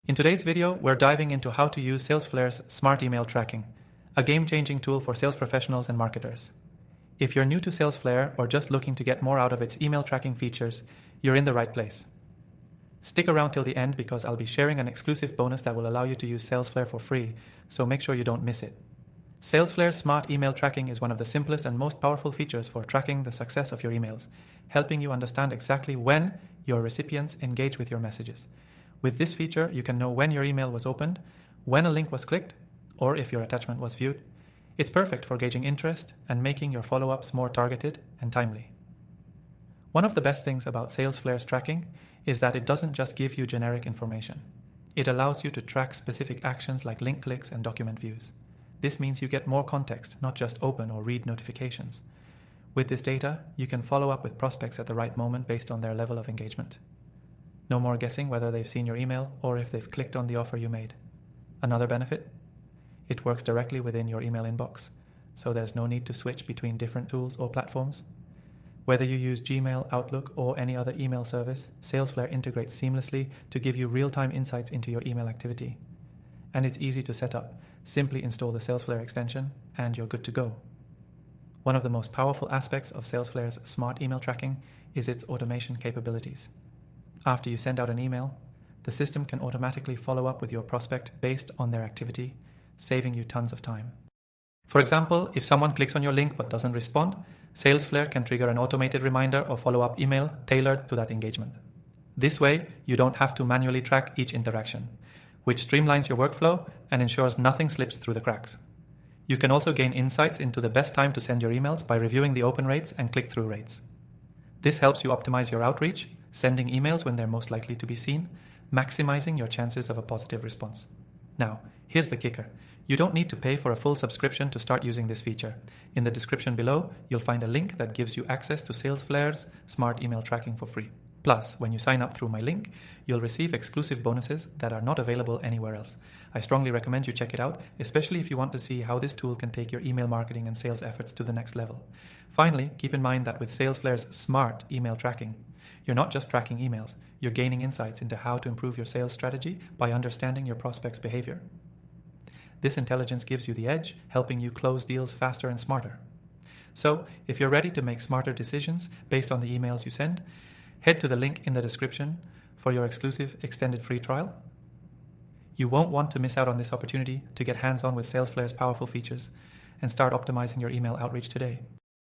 In today's video, we're diving into how to use Salesflare's Smart Email Tracking, a game-changing tool for sales professionals and marketers. If you're new to Salesflare or just looking to get more out of its email tracking features, you're in the right place. Stick around till the end because I'll be sharing an exclusive bonus that will allow you to use Salesflare for free, so make sure you don't miss it. Salesflare's Smart Email Tracking is one of the simplest and most powerful features for tracking the success of your emails, helping you understand exactly when your recipients engage with your messages. With this feature, you can know when your email was opened, when a link was clicked, or if your attachment was viewed. It's perfect for gauging interest and making your follow-ups more targeted and timely. One of the best things about Salesflare's tracking is that it doesn't just give you generic information. It allows you to track specific actions like link clicks and document views. This means you get more context, not just open or read notifications. With this data, you can follow up with prospects at the right moment based on their level of engagement. No more guessing whether they've seen your email or if they've clicked on the offer you made. Another benefit? It works directly within your email inbox, so there's no need to switch between different tools or platforms. Whether you use Gmail, Outlook, or any other email service, Salesflare integrates seamlessly to give you real-time insights into your email activity. And it's easy to set up. Simply install the Salesflare extension and you're good to go. One of the most powerful aspects of Salesflare's Smart Email Tracking is its automation capabilities. After you send out an email, the system can automatically follow up with your prospect based on their activity, saving you tons of time. For example, if someone clicks on your link but doesn't respond, Salesflare can trigger an automated reminder or follow-up email tailored to that engagement. This way, you don't have to manually track each interaction, which streamlines your workflow and ensures nothing slips through the cracks. You can also gain insights into the best time to send your emails by reviewing the open rates and click-through rates. This helps you optimize your outreach, sending emails when they're most likely to be seen, maximizing your chances of a positive response. Now, here's the kicker. You don't need to pay for a full subscription to start using this feature. In the description below, you'll find a link that gives you access to Salesflare's Smart Email Tracking for free. Plus, when you sign up through my link, you'll receive exclusive bonuses that are not available anywhere else. I strongly recommend you check it out, especially if you want to see how this tool can take your email marketing and sales efforts to the next level. Finally, keep in mind that with Salesflare's Smart Email Tracking, you're not just tracking emails, you're gaining insights into how to improve your sales strategy by understanding your prospects' behavior. This intelligence gives you the edge, helping you close deals faster and smarter. So, if you're ready to make smarter decisions based on the emails you send, head to the link in the description for your exclusive extended free trial. You won't want to miss out on this opportunity to get hands-on with Salesflare's powerful features and start optimizing your email outreach today.